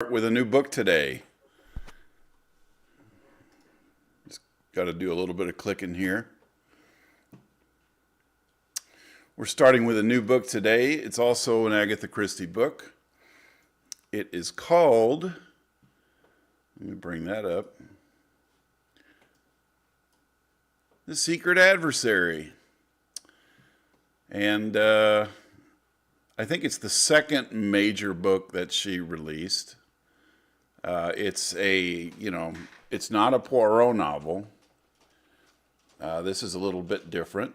With a new book today. Just got to do a little bit of clicking here. We're starting with a new book today. It's also an Agatha Christie book. It is called, let me bring that up, The Secret Adversary. And I think it's the second major book that she released. It's it's not a Poirot novel. This is a little bit different.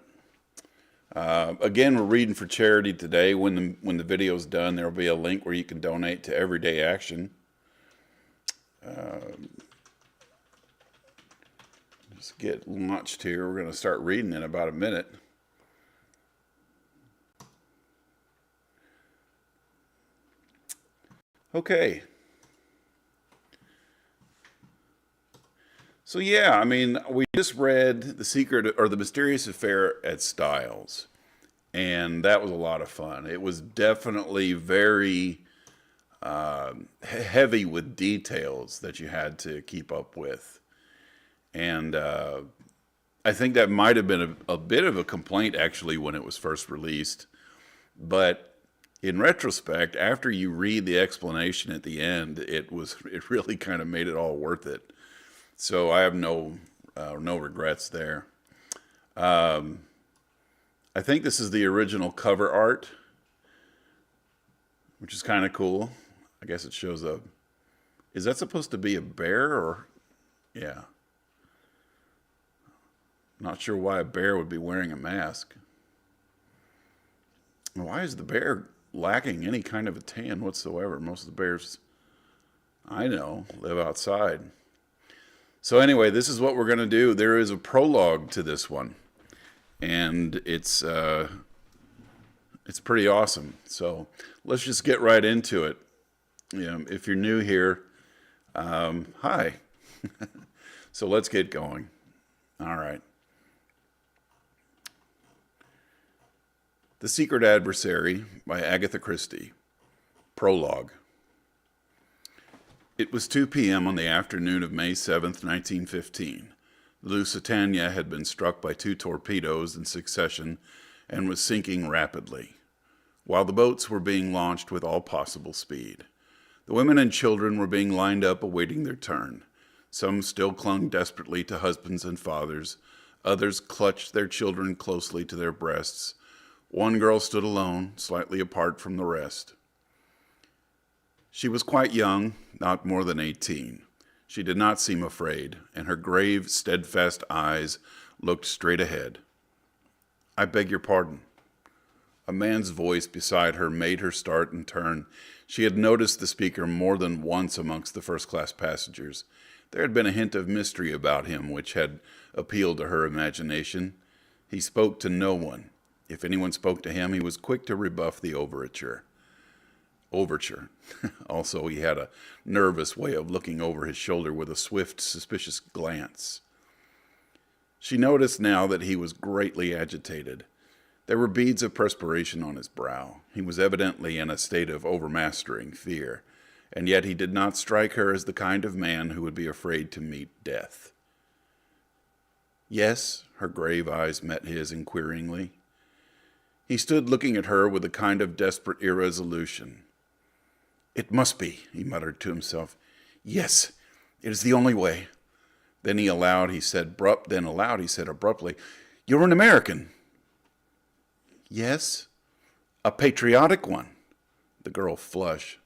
Again, we're reading for charity today. When the video's done, there will be a link where you can donate to Everyday Action. Just get launched here. We're going to start reading in about a minute. Okay. So yeah, I mean, we just read The Secret or The Mysterious Affair at Styles, and that was a lot of fun. It was definitely very heavy with details that you had to keep up with. And I think that might have been a bit of a complaint actually when it was first released. But in retrospect, after you read the explanation at the end, it really kind of made it all worth it. So I have no regrets there. I think this is the original cover art, which is kind of cool. I guess it shows a, is that supposed to be a bear or, yeah. Not sure why a bear would be wearing a mask. Why is the bear lacking any kind of a tan whatsoever? Most of the bears I know live outside. So anyway, this is what we're going to do. There is a prologue to this one, and it's pretty awesome. So let's just get right into it. If you're new here, hi. So let's get going. All right. The Secret Adversary by Agatha Christie. Prologue. It was 2 p.m. on the afternoon of May 7th, 1915. The Lusitania had been struck by 2 torpedoes in succession and was sinking rapidly, while the boats were being launched with all possible speed. The women and children were being lined up awaiting their turn. Some still clung desperately to husbands and fathers. Others clutched their children closely to their breasts. One girl stood alone, slightly apart from the rest. She was quite young, not more than 18. She did not seem afraid, and her grave, steadfast eyes looked straight ahead. "I beg your pardon." A man's voice beside her made her start and turn. She had noticed the speaker more than once amongst the first-class passengers. There had been a hint of mystery about him which had appealed to her imagination. He spoke to no one. If anyone spoke to him, he was quick to rebuff the overture. Also, he had a nervous way of looking over his shoulder with a swift, suspicious glance. She noticed now that he was greatly agitated. There were beads of perspiration on his brow. He was evidently in a state of overmastering fear, and yet he did not strike her as the kind of man who would be afraid to meet death. "Yes?" Her grave eyes met his inquiringly. He stood looking at her with a kind of desperate irresolution. "It must be," he muttered to himself. "Yes, it is the only way." Then aloud he said abruptly, "You're an American." "Yes." "A patriotic one." The girl flushed.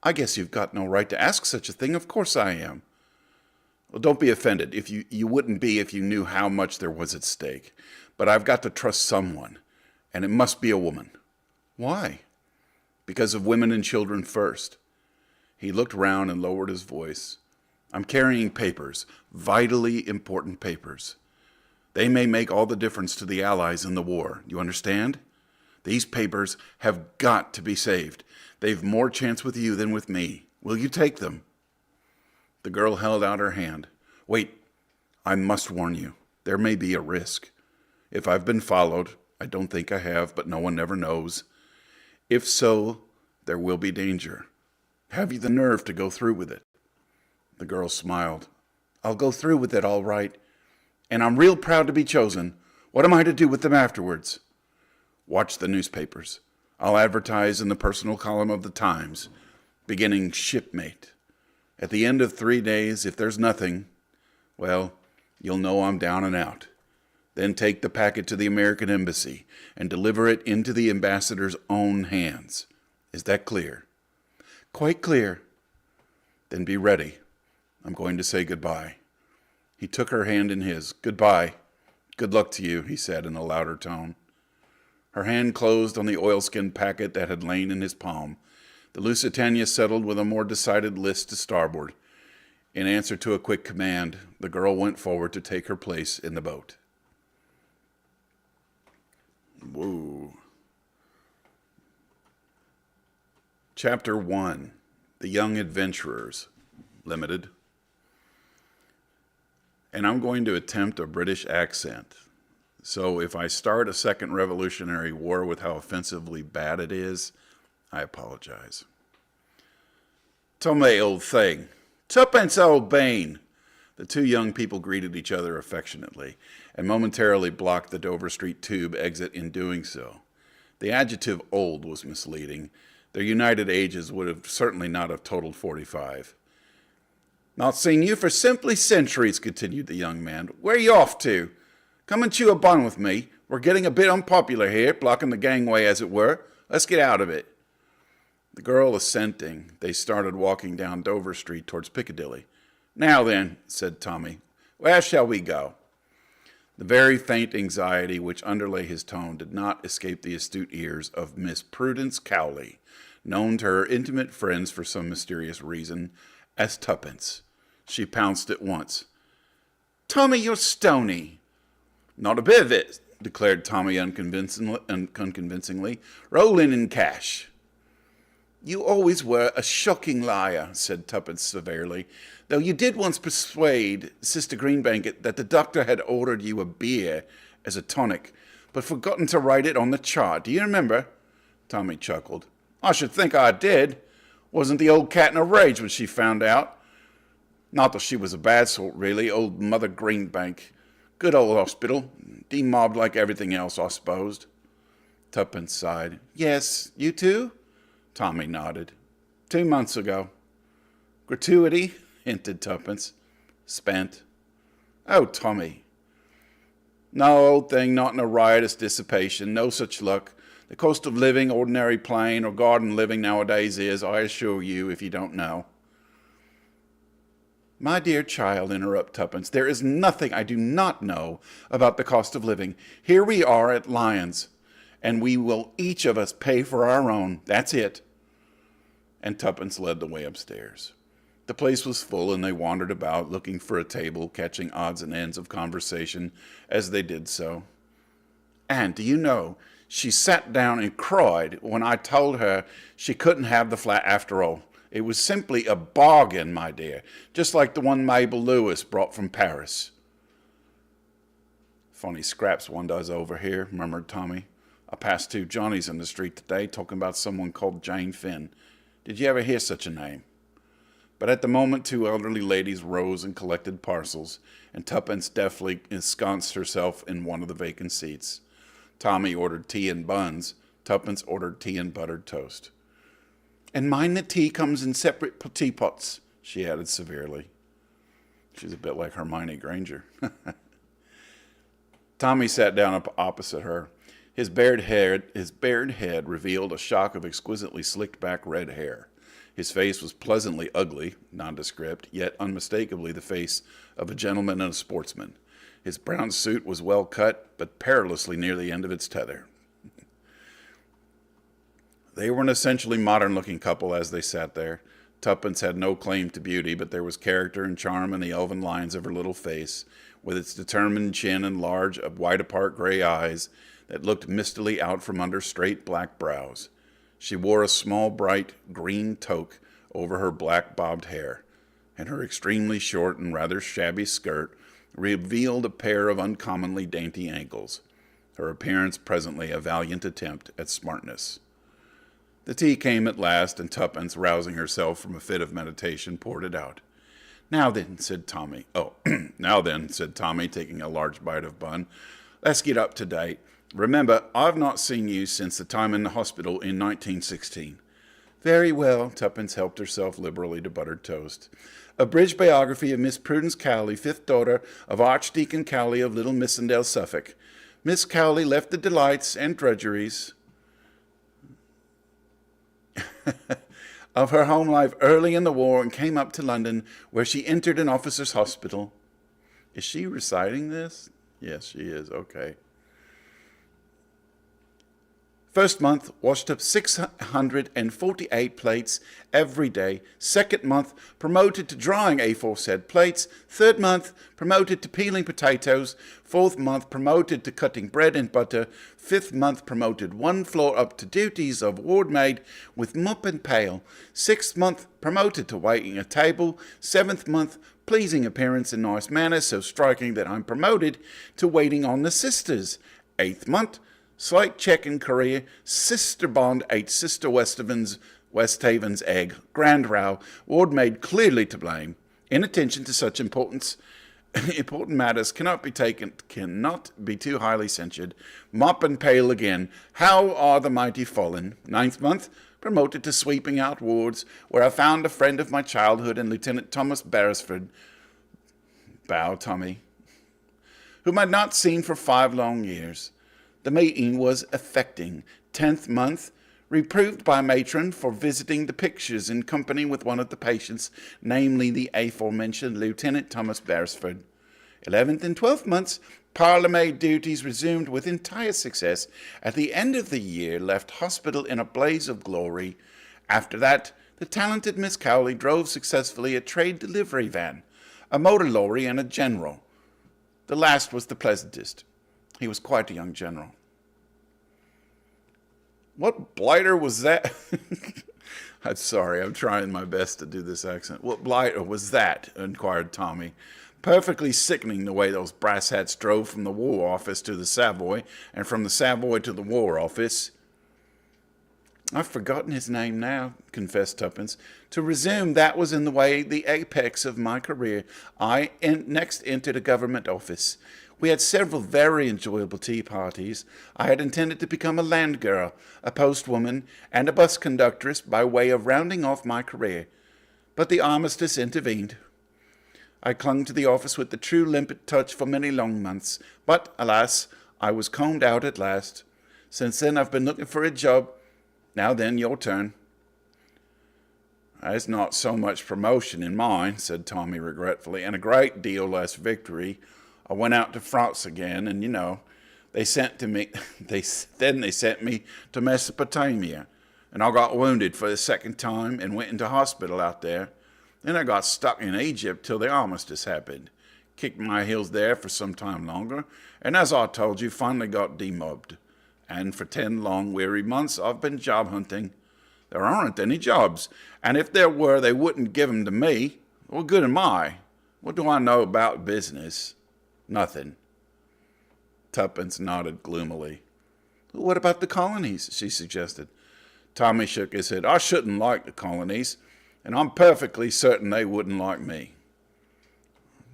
"I guess you've got no right to ask such a thing. Of course I am." "Well, don't be offended. If you wouldn't be if you knew how much there was at stake. But I've got to trust someone, and it must be a woman." "Why?" "Because of women and children first." He looked round and lowered his voice. "I'm carrying papers, vitally important papers. They may make all the difference to the Allies in the war. You understand? These papers have got to be saved. They've more chance with you than with me. Will you take them?" The girl held out her hand. "Wait, I must warn you. There may be a risk. If I've been followed, I don't think I have, but no one ever knows. If so, there will be danger. Have you the nerve to go through with it? The girl smiled. I'll go through with it all right. And I'm real proud to be chosen. What am I to do with them afterwards? Watch the newspapers. I'll advertise in the personal column of the Times, beginning shipmate. At the end of 3 days, if there's nothing, well, you'll know I'm down and out. Then take the packet to the American Embassy and deliver it into the ambassador's own hands. Is that clear? Quite clear. Then be ready. I'm going to say goodbye. He took her hand in his. Goodbye. Good luck to you, he said in a louder tone. Her hand closed on the oilskin packet that had lain in his palm. The Lusitania settled with a more decided list to starboard. In answer to a quick command, the girl went forward to take her place in the boat. Whoa. Chapter 1. The Young Adventurers, Limited. And I'm going to attempt a British accent. So if I start a second Revolutionary War with how offensively bad it is, I apologize. Tommy, old thing. Tuppence, old bean. The two young people greeted each other affectionately and momentarily blocked the Dover Street Tube exit in doing so. The adjective old was misleading. Their united ages would have certainly not have totaled 45. Not seen you for simply centuries, continued the young man. Where are you off to? Come and chew a bun with me. We're getting a bit unpopular here, blocking the gangway, as it were. Let's get out of it. The girl assenting, they started walking down Dover Street towards Piccadilly. Now then, said Tommy, where shall we go? The very faint anxiety which underlay his tone did not escape the astute ears of Miss Prudence Cowley, known to her intimate friends for some mysterious reason as Tuppence. She pounced at once. Tommy, you're stony. Not a bit of it, declared Tommy unconvincingly. Rolling in cash. You always were a shocking liar, said Tuppence severely, though you did once persuade Sister Greenbank that the doctor had ordered you a beer as a tonic, but forgotten to write it on the chart. Do you remember? Tommy chuckled. I should think I did. Wasn't the old cat in a rage when she found out? Not that she was a bad sort, really, old Mother Greenbank. Good old hospital. Demobbed like everything else, I supposed. Tuppence sighed. Yes, you too? Tommy nodded. 2 months ago. Gratuity? Hinted Tuppence. Spent. Oh, Tommy. No, old thing, not in a riotous dissipation. No such luck. The cost of living, ordinary plain or garden living nowadays is, I assure you, if you don't know. My dear child, interrupt Tuppence, there is nothing I do not know about the cost of living. Here we are at Lyons, and we will each of us pay for our own. That's it. And Tuppence led the way upstairs. The place was full, and they wandered about, looking for a table, catching odds and ends of conversation as they did so. And do you know, she sat down and cried when I told her she couldn't have the flat after all. It was simply a bargain, my dear, just like the one Mabel Lewis brought from Paris. Funny scraps one does over here, murmured Tommy. I passed 2 Johnnies in the street today talking about someone called Jane Finn. Did you ever hear such a name? But at the moment 2 elderly ladies rose and collected parcels, and Tuppence deftly ensconced herself in one of the vacant seats. Tommy ordered tea and buns. Tuppence ordered tea and buttered toast. And mind the tea comes in separate teapots, she added severely. She's a bit like Hermione Granger. Tommy sat down opposite her. His bared head revealed a shock of exquisitely slicked back red hair. His face was pleasantly ugly, nondescript, yet unmistakably the face of a gentleman and a sportsman. His brown suit was well cut, but perilously near the end of its tether. They were an essentially modern-looking couple as they sat there. Tuppence had no claim to beauty, but there was character and charm in the elven lines of her little face, with its determined chin and large, wide-apart gray eyes that looked mistily out from under straight black brows. She wore a small, bright, green toque over her black bobbed hair, and her extremely short and rather shabby skirt revealed a pair of uncommonly dainty ankles, her appearance presently a valiant attempt at smartness. The tea came at last, and Tuppence, rousing herself from a fit of meditation, poured it out. Now then, said Tommy. Oh, now then, said Tommy, taking a large bite of bun. Let's get up to date. Remember, I've not seen you since the time in the hospital in 1916. Very well, Tuppence helped herself liberally to buttered toast. Abridged biography of Miss Prudence Cowley, fifth daughter of Archdeacon Cowley of Little Missendale, Suffolk. Miss Cowley left the delights and drudgeries of her home life early in the war and came up to London, where she entered an officer's hospital. Is she reciting this? Yes, she is. Okay. First month, washed up 648 plates every day. Second month, promoted to drying aforesaid plates. Third month, promoted to peeling potatoes. Fourth month, promoted to cutting bread and butter. Fifth month, promoted one floor up to duties of ward maid with mop and pail. Sixth month, promoted to waiting a table. Seventh month, pleasing appearance and nice manners so striking that I'm promoted to waiting on the sisters. Eighth month, slight check in career. Sister Bond ate Sister Westhaven's egg. Grand row. Ward maid clearly to blame. Inattention to such important matters cannot be too highly censured. Mop and pail again. How are the mighty fallen? Ninth month, promoted to sweeping out wards, where I found a friend of my childhood in Lieutenant Thomas Beresford. Bow, Tommy. Whom I'd not seen for 5 long years. The meeting was affecting. 10th month, reproved by matron for visiting the pictures in company with one of the patients, namely the aforementioned Lieutenant Thomas Beresford. 11th and 12th months, parlour-maid duties resumed with entire success. At the end of the year, left hospital in a blaze of glory. After that, the talented Miss Cowley drove successfully a trade delivery van, a motor lorry, and a general. The last was the pleasantest. He was quite a young general. What blighter was that? I'm sorry, I'm trying my best to do this accent. What blighter was that? Inquired Tommy. Perfectly sickening the way those brass hats drove from the War Office to the Savoy, and from the Savoy to the War Office. I've forgotten his name now, confessed Tuppence. To resume, that was in the way the apex of my career. I next entered a government office. We had several very enjoyable tea parties. I had intended to become a land girl, a postwoman, and a bus conductress by way of rounding off my career. But the armistice intervened. I clung to the office with the true limpet touch for many long months. But, alas, I was combed out at last. Since then I've been looking for a job. Now then, your turn. There's not so much promotion in mine, said Tommy regretfully, and a great deal less victory. I went out to France again, and, they sent me to Mesopotamia, and I got wounded for the second time and went into hospital out there. Then I got stuck in Egypt till the armistice happened. Kicked my heels there for some time longer, and as I told you, finally got demobbed. And for 10 long, weary months, I've been job hunting. There aren't any jobs, and if there were, they wouldn't give 'em to me. What good am I? What do I know about business? Nothing. Tuppence nodded gloomily. What about the colonies? She suggested. Tommy shook his head. I shouldn't like the colonies, and I'm perfectly certain they wouldn't like me.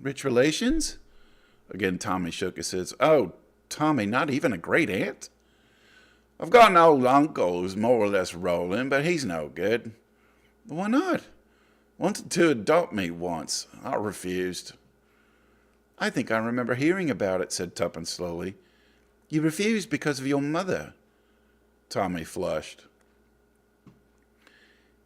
Rich relations? Again Tommy shook his head. Oh, Tommy, not even a great aunt? I've got an old uncle who's more or less rolling, but he's no good. Why not? Wanted to adopt me once. I refused. I think I remember hearing about it, said Tuppence slowly. You refused because of your mother. Tommy flushed.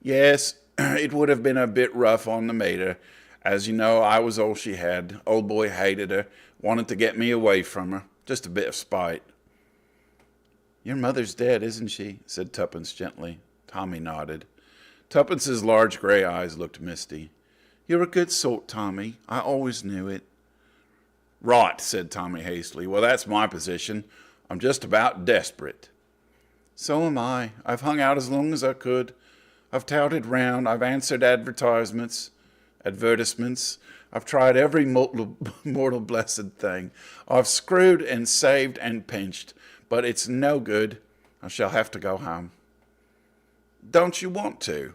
Yes, it would have been a bit rough on the mater. As you know, I was all she had. Old boy hated her, wanted to get me away from her. Just a bit of spite. Your mother's dead, isn't she? Said Tuppence gently. Tommy nodded. Tuppence's large gray eyes looked misty. You're a good sort, Tommy. I always knew it. Right, said Tommy hastily. Well, that's my position. I'm just about desperate. So am I. I've hung out as long as I could. I've touted round. I've answered advertisements. I've tried every mortal blessed thing. I've screwed and saved and pinched. But it's no good. I shall have to go home. Don't you want to?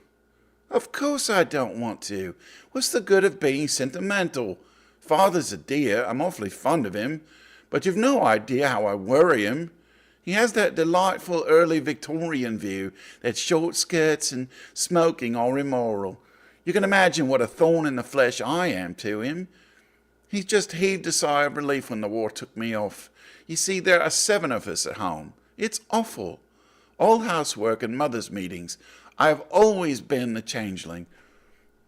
Of course I don't want to. What's the good of being sentimental? Father's a dear. I'm awfully fond of him. But you've no idea how I worry him. He has that delightful early Victorian view that short skirts and smoking are immoral. You can imagine what a thorn in the flesh I am to him. He just heaved a sigh of relief when the war took me off. You see, there are 7 of us at home. It's awful. All housework and mother's meetings. I have always been the changeling.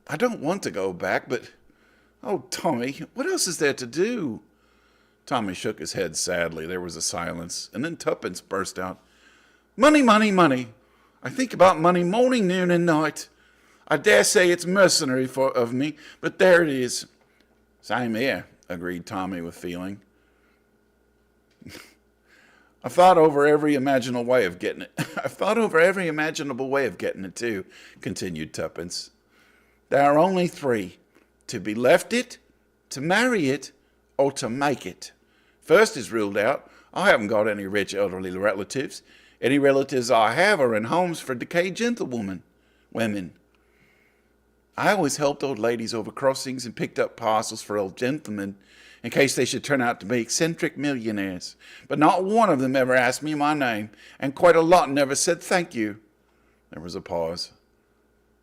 I don't want to go back, but... Oh, Tommy, what else is there to do? Tommy shook his head sadly. There was a silence, and then Tuppence burst out. Money, money, money. I think about money morning, noon, and night. I dare say it's mercenary of me, but there it is. Same here, agreed Tommy with feeling. I've thought over every imaginable way of getting it. Too, continued Tuppence. There are only 3. To be left it, to marry it, or to make it. First is ruled out. I haven't got any rich elderly relatives. Any relatives I have are in homes for decayed women. I always helped old ladies over crossings and picked up parcels for old gentlemen in case they should turn out to be eccentric millionaires. But not one of them ever asked me my name, and quite a lot never said thank you. There was a pause.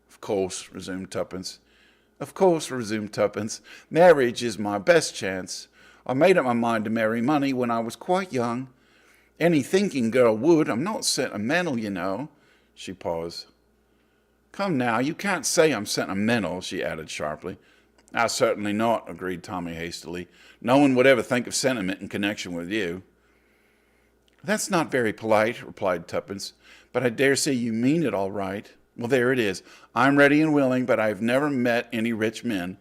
Of course, resumed Tuppence. Marriage is my best chance. I made up my mind to marry money when I was quite young. Any thinking girl would. I'm not sentimental, you know. She paused. Come now, you can't say I'm sentimental, she added sharply. Certainly not, agreed Tommy hastily. No one would ever think of sentiment in connection with you. That's not very polite, replied Tuppence, but I dare say you mean it all right. Well, there it is. I'm ready and willing, but I've never met any rich men.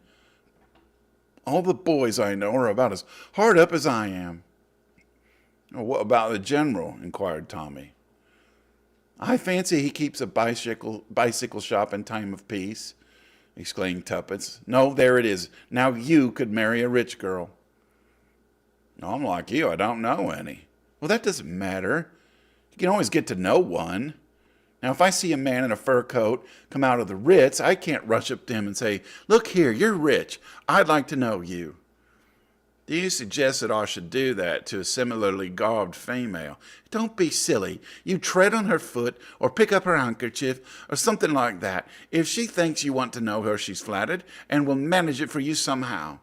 All the boys I know are about as hard up as I am. Well, what about the general? Inquired Tommy. I fancy he keeps a bicycle shop in time of peace, exclaimed Tuppence. No, there it is. Now you could marry a rich girl. No, I'm like you. I don't know any. Well, that doesn't matter. You can always get to know one. Now, if I see a man in a fur coat come out of the Ritz, I can't rush up to him and say, Look here, you're rich. I'd like to know you. Do you suggest that I should do that to a similarly garbed female? Don't be silly. You tread on her foot or pick up her handkerchief or something like that. If she thinks you want to know her, she's flattered and will manage it for you somehow.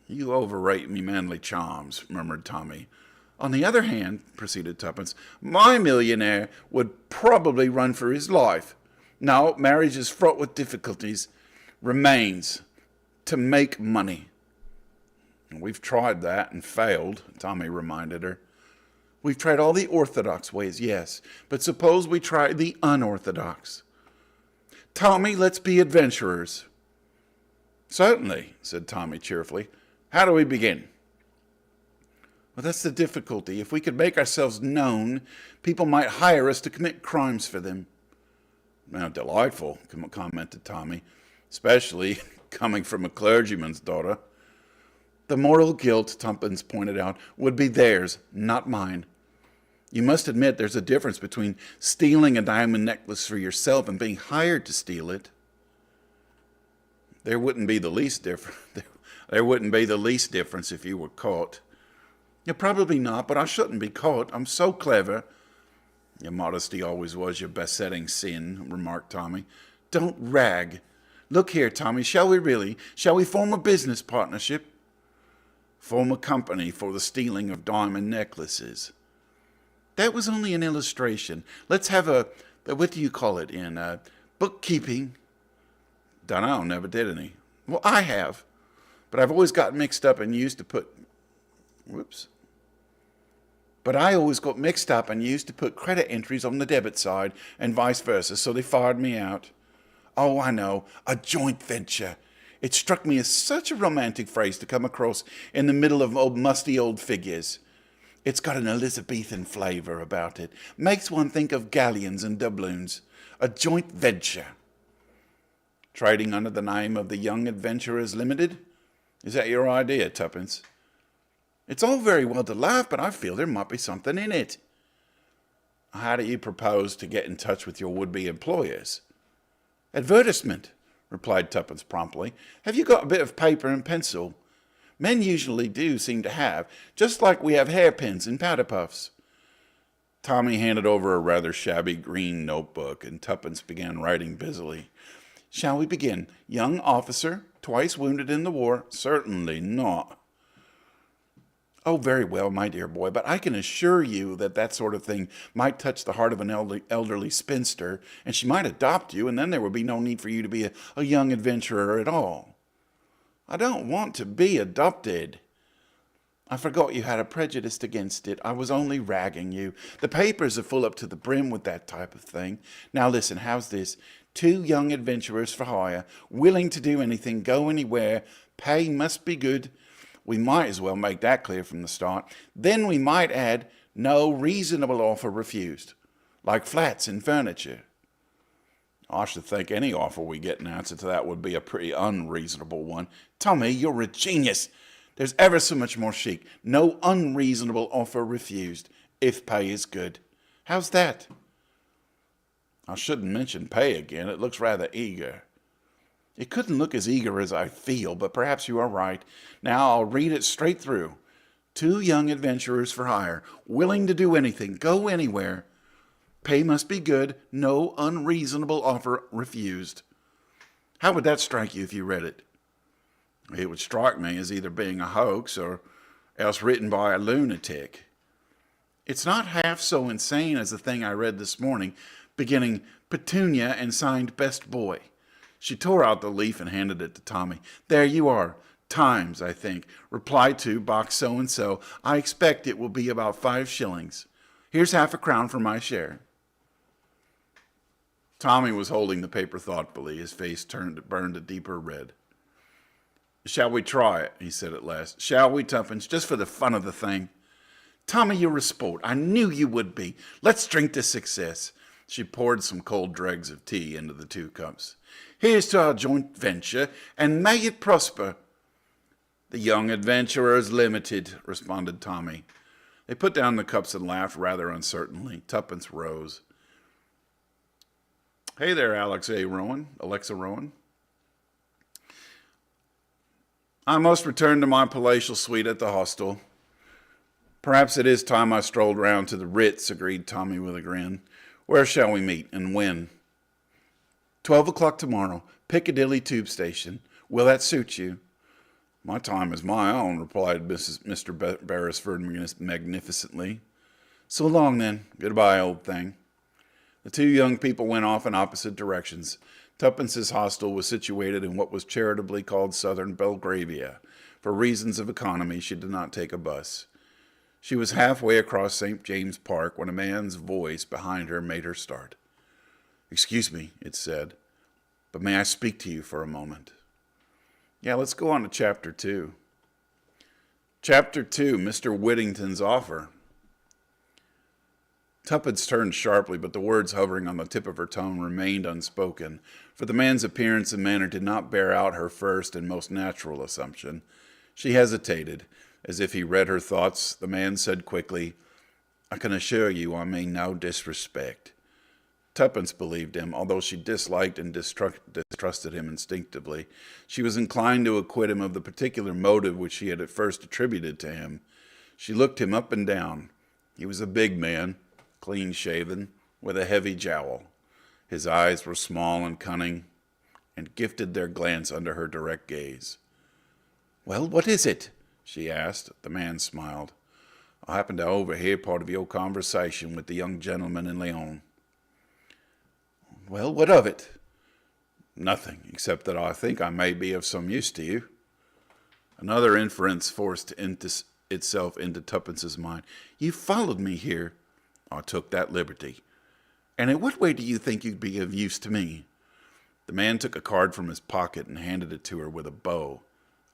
You overrate me manly charms, murmured Tommy. On the other hand, proceeded Tuppence, my millionaire would probably run for his life. No, marriage is fraught with difficulties. Remains to make money. We've tried that and failed, Tommy reminded her. We've tried all the orthodox ways, yes, but suppose we try the unorthodox. Tommy, let's be adventurers. Certainly, said Tommy cheerfully. How do we begin? Well, that's the difficulty. If we could make ourselves known, people might hire us to commit crimes for them. Now, delightful, commented Tommy, especially coming from a clergyman's daughter. The moral guilt, Tuppence pointed out, would be theirs, not mine. You must admit there's a difference between stealing a diamond necklace for yourself and being hired to steal it. There wouldn't be the least difference. There wouldn't be the least difference if you were caught. Yeah, probably not, but I shouldn't be caught. I'm so clever. Your modesty always was your besetting sin, remarked Tommy. Don't rag. Look here, Tommy, shall we really? Shall we form a business partnership? Form a company for the stealing of diamond necklaces. That was only an illustration. Let's have what do you call it in bookkeeping? Dunno, never did any. Well, I have, but I've always got mixed up and used to put credit entries on the debit side and vice versa, so they fired me out. Oh, I know, a joint venture. It struck me as such a romantic phrase to come across in the middle of musty old figures. It's got an Elizabethan flavour about it. Makes one think of galleons and doubloons. A joint venture. Trading under the name of the Young Adventurers Limited? Is that your idea, Tuppence? It's all very well to laugh, but I feel there might be something in it. How do you propose to get in touch with your would-be employers? Advertisement, replied Tuppence promptly. Have you got a bit of paper and pencil? Men usually do seem to have, just like we have hairpins and powder puffs. Tommy handed over a rather shabby green notebook, and Tuppence began writing busily. Shall we begin? Young officer, twice wounded in the war? Certainly not. Oh, very well, my dear boy, but I can assure you that that sort of thing might touch the heart of an elderly spinster, and she might adopt you, and then there would be no need for you to be a young adventurer at all. I don't want to be adopted. I forgot you had a prejudice against it. I was only ragging you. The papers are full up to the brim with that type of thing. Now listen, how's this? 2 young adventurers for hire, willing to do anything, go anywhere, pay must be good. We might as well make that clear from the start. Then we might add, no reasonable offer refused, like flats and furniture. I should think any offer we get in answer to that would be a pretty unreasonable one. Tommy, you're a genius. There's ever so much more chic. No unreasonable offer refused, if pay is good. How's that? I shouldn't mention pay again. It looks rather eager. It couldn't look as eager as I feel, but perhaps you are right. Now I'll read it straight through. 2 young adventurers for hire, willing to do anything, go anywhere. Pay must be good, no unreasonable offer refused. How would that strike you if you read it? It would strike me as either being a hoax or else written by a lunatic. It's not half so insane as the thing I read this morning, beginning Petunia and signed Best Boy. She tore out the leaf and handed it to Tommy. There you are. Times, I think. Reply to box so-and-so. I expect it will be about 5 shillings. Here's half a crown for my share. Tommy was holding the paper thoughtfully. His face burned a deeper red. Shall we try it? He said at last. Shall we, Tuppence? Just for the fun of the thing. Tommy, you're a sport. I knew you would be. Let's drink to success. She poured some cold dregs of tea into the 2 cups. Here's to our joint venture, and may it prosper. The Young Adventurers Limited, responded Tommy. They put down the cups and laughed rather uncertainly. Tuppence rose. Hey there, Alexa Rowan. I must return to my palatial suite at the hostel. Perhaps it is time I strolled round to the Ritz, agreed Tommy with a grin. Where shall we meet, and when? 12 o'clock tomorrow, Piccadilly Tube Station. Will that suit you? My time is my own, replied Mr. Beresford magnificently. So long, then. Goodbye, old thing. The 2 young people went off in opposite directions. Tuppence's hostel was situated in what was charitably called Southern Belgravia. For reasons of economy, she did not take a bus. She was halfway across St. James Park when a man's voice behind her made her start. Excuse me, it said, but may I speak to you for a moment? Yeah, let's go on to Chapter 2. Chapter 2, Mr. Whittington's Offer. Tuppence turned sharply, but the words hovering on the tip of her tongue remained unspoken, for the man's appearance and manner did not bear out her first and most natural assumption. She hesitated. As if he read her thoughts, the man said quickly, I can assure you I mean no disrespect. Tuppence believed him, although she disliked and distrusted him instinctively. She was inclined to acquit him of the particular motive which she had at first attributed to him. She looked him up and down. He was a big man, clean-shaven, with a heavy jowl. His eyes were small and cunning, and gifted their glance under her direct gaze. Well, what is it? She asked. The man smiled. I happened to overhear part of your conversation with the young gentleman in Lyon. Well, what of it? Nothing, except that I think I may be of some use to you. Another inference forced itself into Tuppence's mind. You followed me here. I took that liberty. And in what way do you think you'd be of use to me? The man took a card from his pocket and handed it to her with a bow.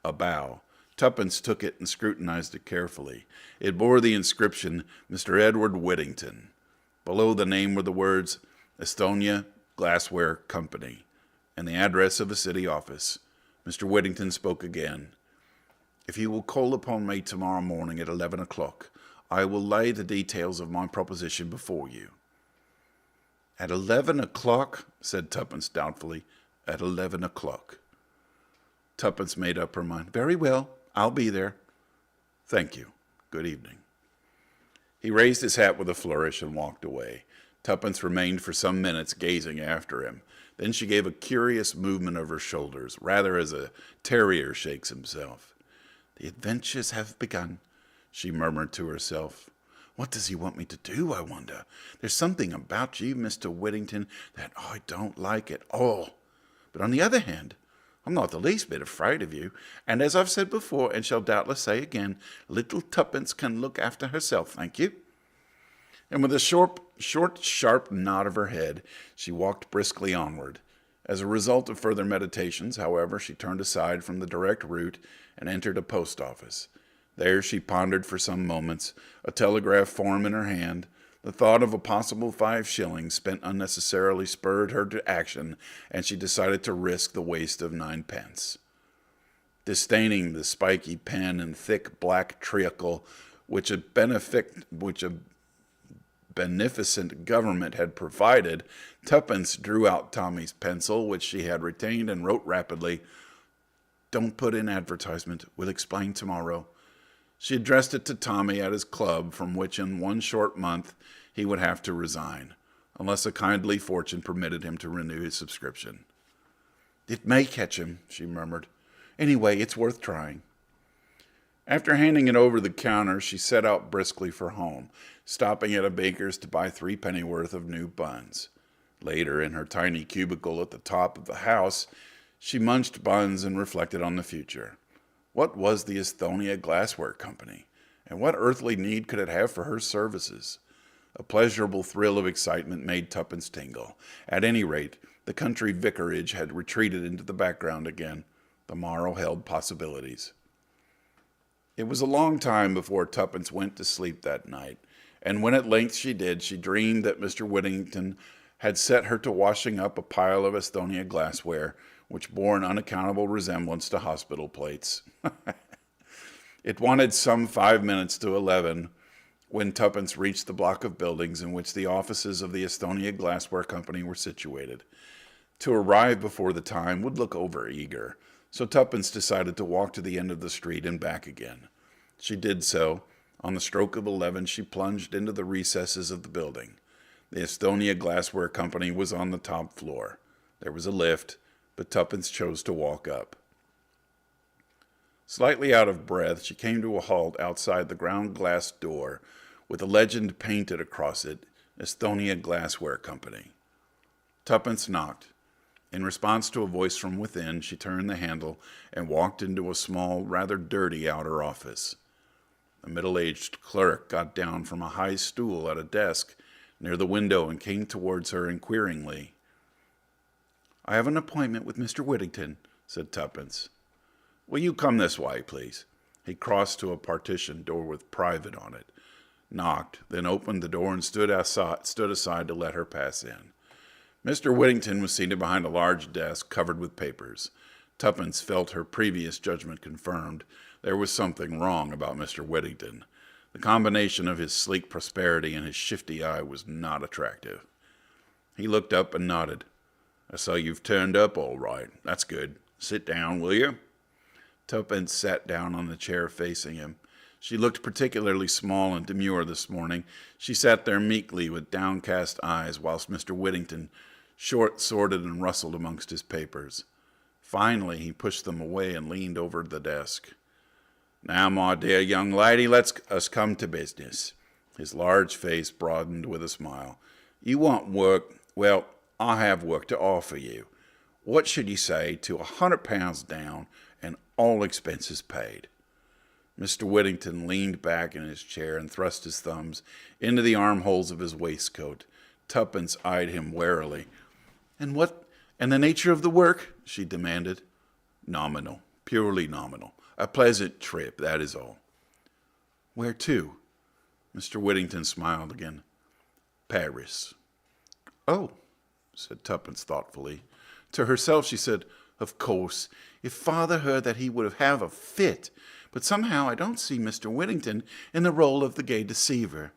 A bow. Tuppence took it and scrutinized it carefully. It bore the inscription, Mr. Edward Whittington. Below the name were the words, Estonia Glassware Company, and the address of a city office. Mr. Whittington spoke again. If you will call upon me tomorrow morning at 11 o'clock, I will lay the details of my proposition before you. At 11 o'clock, said Tuppence doubtfully. At 11 o'clock. Tuppence made up her mind. Very well, I'll be there. Thank you. Good evening. He raised his hat with a flourish and walked away. Tuppence remained for some minutes gazing after him. Then she gave a curious movement of her shoulders, rather as a terrier shakes himself. The adventures have begun, she murmured to herself. What does he want me to do, I wonder? There's something about you, Mr. Whittington, that I don't like at all. But on the other hand, I'm not the least bit afraid of you, and as I've said before, and shall doubtless say again, little Tuppence can look after herself, thank you. And with a short, sharp nod of her head, she walked briskly onward. As a result of further meditations, however, she turned aside from the direct route and entered a post office. There she pondered for some moments, a telegraph form in her hand. The thought of a possible 5 shillings spent unnecessarily spurred her to action, and she decided to risk the waste of 9 pence. Disdaining the spiky pen and thick black treacle which a beneficent government had provided, Tuppence drew out Tommy's pencil, which she had retained, and wrote rapidly, "Don't put in advertisement. We'll explain tomorrow." She addressed it to Tommy at his club, from which in 1 short month he would have to resign, unless a kindly fortune permitted him to renew his subscription. "It may catch him," she murmured. "Anyway, it's worth trying." After handing it over the counter, she set out briskly for home, stopping at a baker's to buy 3 pennyworth of new buns. Later, in her tiny cubicle at the top of the house, she munched buns and reflected on the future. What was the Estonia Glassware Company, and what earthly need could it have for her services? A pleasurable thrill of excitement made Tuppence tingle. At any rate, the country vicarage had retreated into the background again. The morrow held possibilities. It was a long time before Tuppence went to sleep that night, and when at length she did, she dreamed that Mr. Whittington had set her to washing up a pile of Estonia glassware, which bore an unaccountable resemblance to hospital plates. It wanted some 5 minutes to 11 when Tuppence reached the block of buildings in which the offices of the Estonia Glassware Company were situated. To arrive before the time would look over-eager, so Tuppence decided to walk to the end of the street and back again. She did so. On the stroke of 11, she plunged into the recesses of the building. The Estonia Glassware Company was on the top floor. There was a lift, but Tuppence chose to walk up. Slightly out of breath, she came to a halt outside the ground glass door, with a legend painted across it, Estonia Glassware Company. Tuppence knocked. In response to a voice from within, she turned the handle and walked into a small, rather dirty outer office. A middle-aged clerk got down from a high stool at a desk near the window and came towards her inquiringly. "I have an appointment with Mr. Whittington," said Tuppence. "Will you come this way, please?" He crossed to a partition door with "Private" on it, knocked, then opened the door and stood aside to let her pass in. Mr. Whittington was seated behind a large desk covered with papers. Tuppence felt her previous judgment confirmed. There was something wrong about Mr. Whittington. The combination of his sleek prosperity and his shifty eye was not attractive. He looked up and nodded. "I saw you've turned up all right. That's good. Sit down, will you?" Tuppence sat down on the chair facing him. She looked particularly small and demure this morning. She sat there meekly with downcast eyes, whilst Mr. Whittington sorted and rustled amongst his papers. Finally, he pushed them away and leaned over the desk. "Now, my dear young lady, let us come to business." His large face broadened with a smile. "You want work? Well, I have work to offer you. What should you say to £100 down and all expenses paid?" Mr. Whittington leaned back in his chair and thrust his thumbs into the armholes of his waistcoat. Tuppence eyed him warily. And the nature of the work?" she demanded. "Nominal, purely nominal. A pleasant trip, that is all." "Where to?" Mr. Whittington smiled again. "Paris." "Oh," said Tuppence thoughtfully. To herself she said, "Of course, if father heard that he would have a fit, but somehow I don't see Mr. Whittington in the role of the gay deceiver."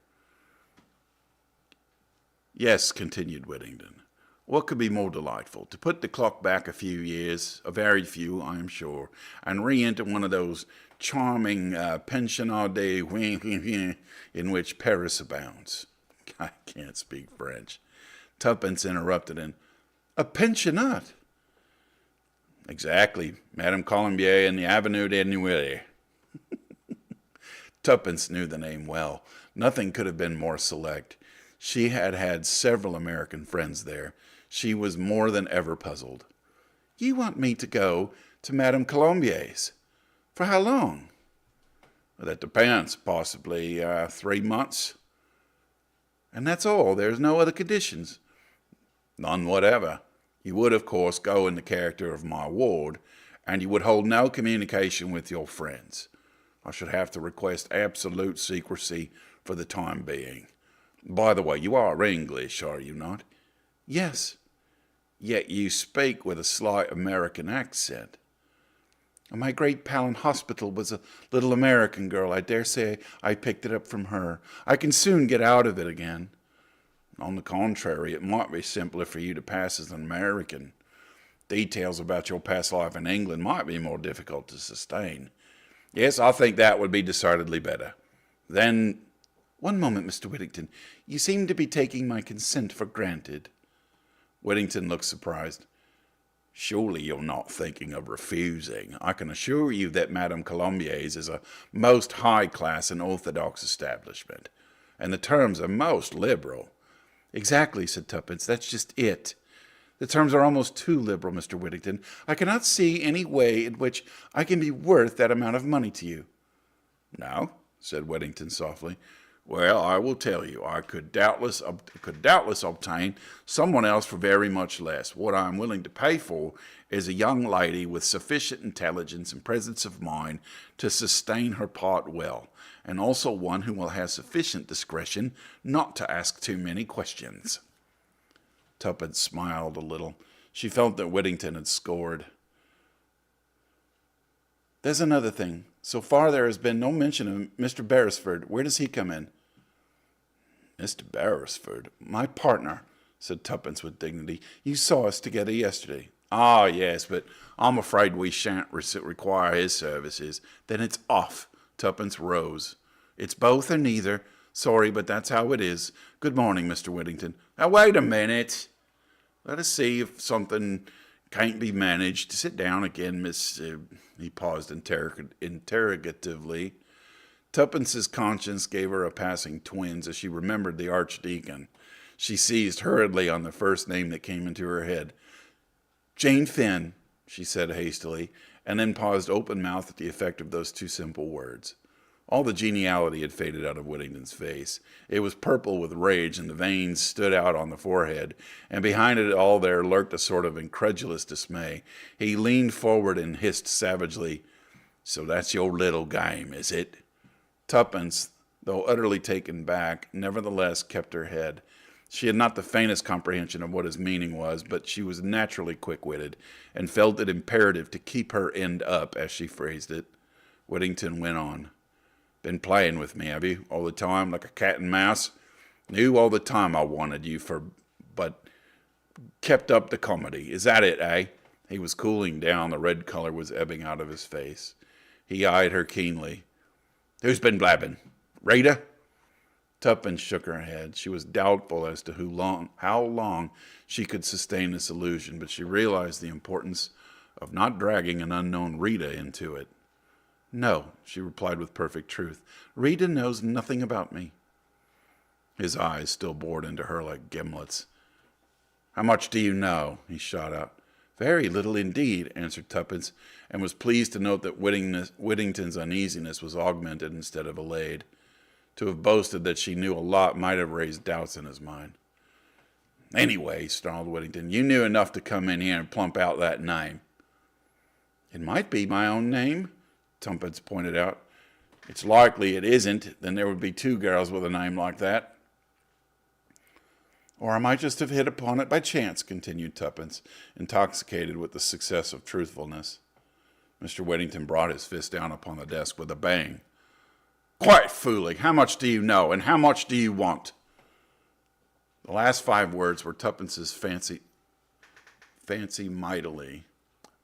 Yes, continued Whittington. What could be more delightful? To put the clock back a few years, a very few, I am sure, and re-enter one of those charming pensionnats de in which Paris abounds. I can't speak French. Tuppence interrupted in, a pensionnat? Exactly, Madame Colombier in the Avenue des Nuits. Tuppence knew the name well. Nothing could have been more select. She had had several American friends there. She was more than ever puzzled. You want me to go to Madame Colombier's? For how long? That depends. Possibly 3 months. And that's all. There's no other conditions. None whatever. You would, of course, go in the character of my ward, and you would hold no communication with your friends. I should have to request absolute secrecy for the time being. By the way, you are English, are you not? Yes. Yet you speak with a slight American accent. My great pal in hospital was a little American girl. I dare say I picked it up from her. I can soon get out of it again. On the contrary, it might be simpler for you to pass as an American. Details about your past life in England might be more difficult to sustain. Yes, I think that would be decidedly better. Then, one moment, Mr. Whittington. You seem to be taking my consent for granted. Whittington looked surprised. Surely you're not thinking of refusing. I can assure you that Madame Colombier's is a most high-class and orthodox establishment, and the terms are most liberal. Exactly, said Tuppence. That's just it. The terms are almost too liberal, Mr. Whittington. I cannot see any way in which I can be worth that amount of money to you. No, said Whittington softly. Well, I will tell you, I could doubtless obtain someone else for very much less. What I am willing to pay for is a young lady with sufficient intelligence and presence of mind to sustain her part well, and also one who will have sufficient discretion not to ask too many questions. Tuppence smiled a little. She felt that Whittington had scored. There's another thing. So far there has been no mention of Mr. Beresford. Where does he come in? Mr. Beresford, my partner, said Tuppence with dignity. You saw us together yesterday. Ah, yes, but I'm afraid we shan't require his services. Then it's off. Tuppence rose. It's both or neither. Sorry, but that's how it is. Good morning, Mr. Whittington. Now, wait a minute. Let us see if something can't be managed. Sit down again, Miss... He paused interrogatively. Tuppence's conscience gave her a passing twinge as she remembered the archdeacon. She seized hurriedly on the first name that came into her head. Jane Finn, she said hastily, and then paused open-mouthed at the effect of those two simple words. All the geniality had faded out of Whittington's face. It was purple with rage, and the veins stood out on the forehead, and behind it all there lurked a sort of incredulous dismay. He leaned forward and hissed savagely, So that's your little game, is it? Tuppence, though utterly taken back, nevertheless kept her head. She had not the faintest comprehension of what his meaning was, but she was naturally quick-witted, and felt it imperative to keep her end up, as she phrased it. Whittington went on. Been playing with me, have you, all the time, like a cat and mouse? Knew all the time I wanted you but kept up the comedy. Is that it, eh? He was cooling down. The red color was ebbing out of his face. He eyed her keenly. Who's been blabbing? Rita? Tuppence shook her head. She was doubtful as to how long she could sustain this illusion, but she realized the importance of not dragging an unknown Rita into it. No, she replied with perfect truth. Rita knows nothing about me. His eyes still bored into her like gimlets. How much do you know? He shot out. Very little indeed, answered Tuppence, and was pleased to note that Whittington's uneasiness was augmented instead of allayed. To have boasted that she knew a lot might have raised doubts in his mind. Anyway, snarled Whittington, you knew enough to come in here and plump out that name. It might be my own name, Tuppence pointed out. It's likely it isn't. Then there would be two girls with a name like that. Or I might just have hit upon it by chance, continued Tuppence, intoxicated with the success of truthfulness. Mr. Whittington brought his fist down upon the desk with a bang. Quite fooling. How much do you know, and how much do you want? The last 5 words were Tuppence's fancy mightily.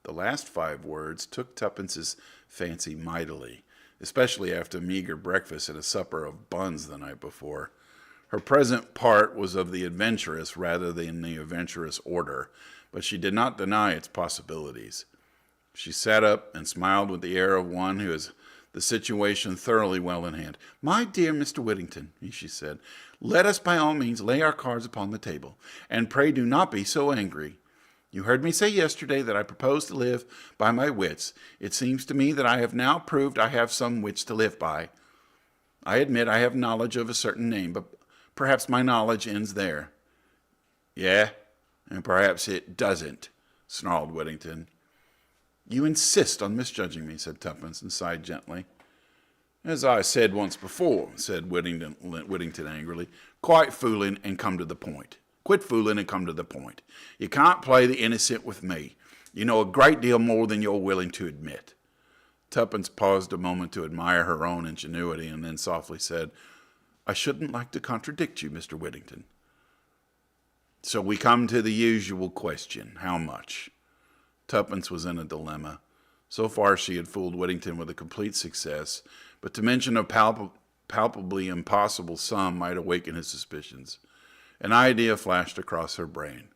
The last 5 words took Tuppence's fancy mightily, especially after a meager breakfast and a supper of buns the night before. Her present part was of the adventurous rather than the adventurous order, but she did not deny its possibilities. She sat up and smiled with the air of one who has the situation thoroughly well in hand. "My dear Mr. Whittington," she said, "let us by all means lay our cards upon the table, and pray do not be so angry. You heard me say yesterday that I propose to live by my wits. It seems to me that I have now proved I have some wits to live by. I admit I have knowledge of a certain name, but perhaps my knowledge ends there." "Yeah, and perhaps it doesn't," snarled Whittington. "You insist on misjudging me," said Tuppence, and sighed gently. "As I said once before," said Whittington angrily, "quit fooling and come to the point. Quit fooling and come to the point. You can't play the innocent with me. You know a great deal more than you're willing to admit." Tuppence paused a moment to admire her own ingenuity, and then softly said, "I shouldn't like to contradict you, Mr. Whittington." "So we come to the usual question. How much?" Tuppence was in a dilemma. So far she had fooled Whittington with a complete success, but to mention a palpably impossible sum might awaken his suspicions. An idea flashed across her brain.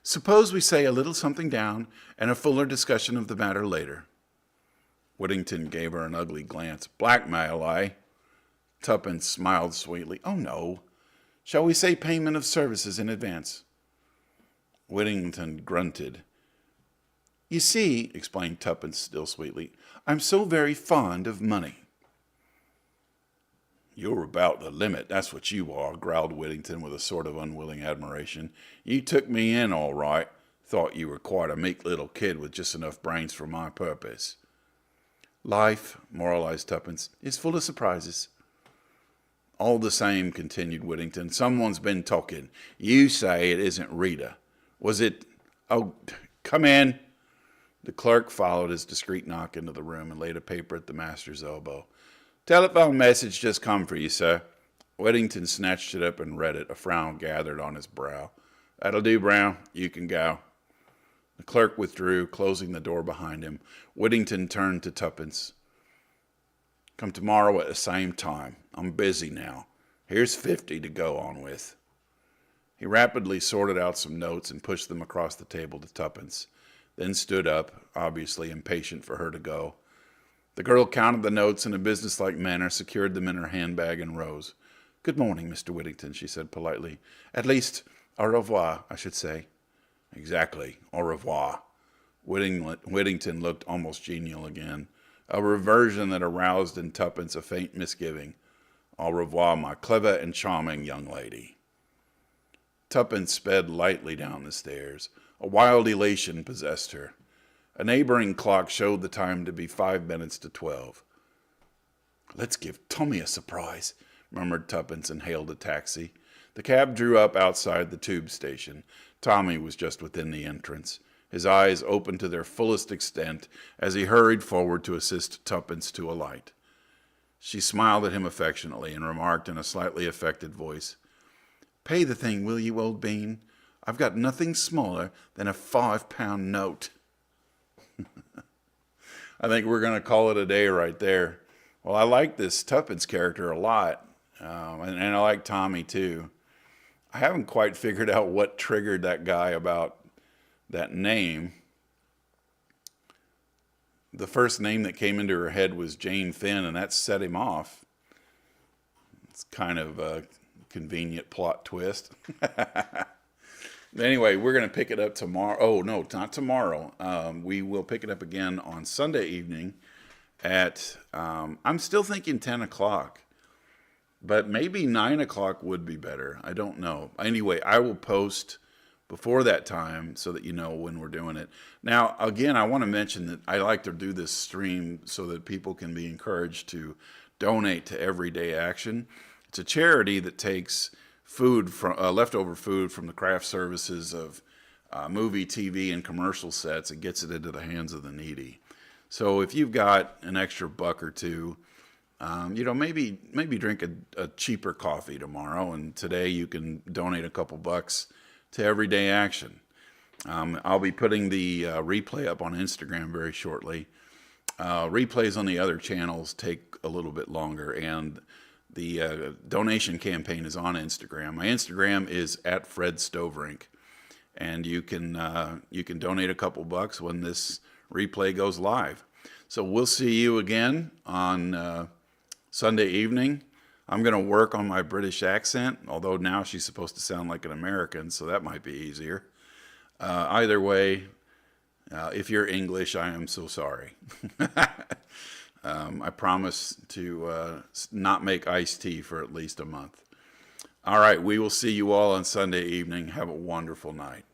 "Suppose we say a little something down, and a fuller discussion of the matter later." Whittington gave her an ugly glance. "Blackmail, eh?" Tuppence smiled sweetly. "Oh, no. Shall we say payment of services in advance?" Whittington grunted. "You see," explained Tuppence still sweetly, "I'm so very fond of money." "You're about the limit, that's what you are," growled Whittington with a sort of unwilling admiration. "You took me in all right. Thought you were quite a meek little kid with just enough brains for my purpose." "Life," moralized Tuppence, "is full of surprises." "All the same," continued Whittington, "someone's been talking. You say it isn't Rita. Was it... Oh, come in." The clerk followed his discreet knock into the room and laid a paper at the master's elbow. "Telephone message just come for you, sir." Whittington snatched it up and read it. A frown gathered on his brow. "That'll do, Brown. You can go." The clerk withdrew, closing the door behind him. Whittington turned to Tuppence. "Come tomorrow at the same time. I'm busy now. Here's 50 to go on with." He rapidly sorted out some notes and pushed them across the table to Tuppence, then stood up, obviously impatient for her to go. The girl counted the notes in a businesslike manner, secured them in her handbag, and rose. "Good morning, Mr. Whittington," she said politely. "At least, au revoir, I should say." "Exactly, au revoir." Whittington looked almost genial again, a reversion that aroused in Tuppence a faint misgiving. "Au revoir, my clever and charming young lady." Tuppence sped lightly down the stairs. A wild elation possessed her. A neighboring clock showed the time to be 5 minutes to 12. "Let's give Tommy a surprise," murmured Tuppence, and hailed a taxi. The cab drew up outside the tube station. Tommy was just within the entrance, his eyes open to their fullest extent as he hurried forward to assist Tuppence to alight. She smiled at him affectionately and remarked in a slightly affected voice, "Pay the thing, will you, old bean? I've got nothing smaller than a £5 note." I think we're going to call it a day right there. Well, I like this Tuppence character a lot, and I like Tommy too. I haven't quite figured out what triggered that guy about that name. The first name that came into her head was Jane Finn, and that set him off. It's kind of a convenient plot twist. Anyway, we're going to pick it up tomorrow. Oh, no, not tomorrow. We will pick it up again on Sunday evening at, I'm still thinking 10 o'clock. But maybe 9 o'clock would be better. I don't know. Anyway, I will post before that time so that you know when we're doing it. Now, again, I want to mention that I like to do this stream so that people can be encouraged to donate to Everyday Action. It's a charity that takes food from leftover food from the craft services of movie, TV, and commercial sets and gets it into the hands of the needy. So if you've got an extra buck or two, maybe drink a cheaper coffee tomorrow, and today you can donate a couple bucks to Everyday Action. I'll be putting the replay up on Instagram very shortly. Replays on the other channels take a little bit longer, and the donation campaign is on Instagram. My Instagram is @FredStoverink, and you can donate a couple bucks when this replay goes live. So we'll see you again on Sunday evening. I'm going to work on my British accent, although now she's supposed to sound like an American, so that might be easier. Either way, if you're English, I am so sorry. I promise to not make iced tea for at least a month. All right, we will see you all on Sunday evening. Have a wonderful night.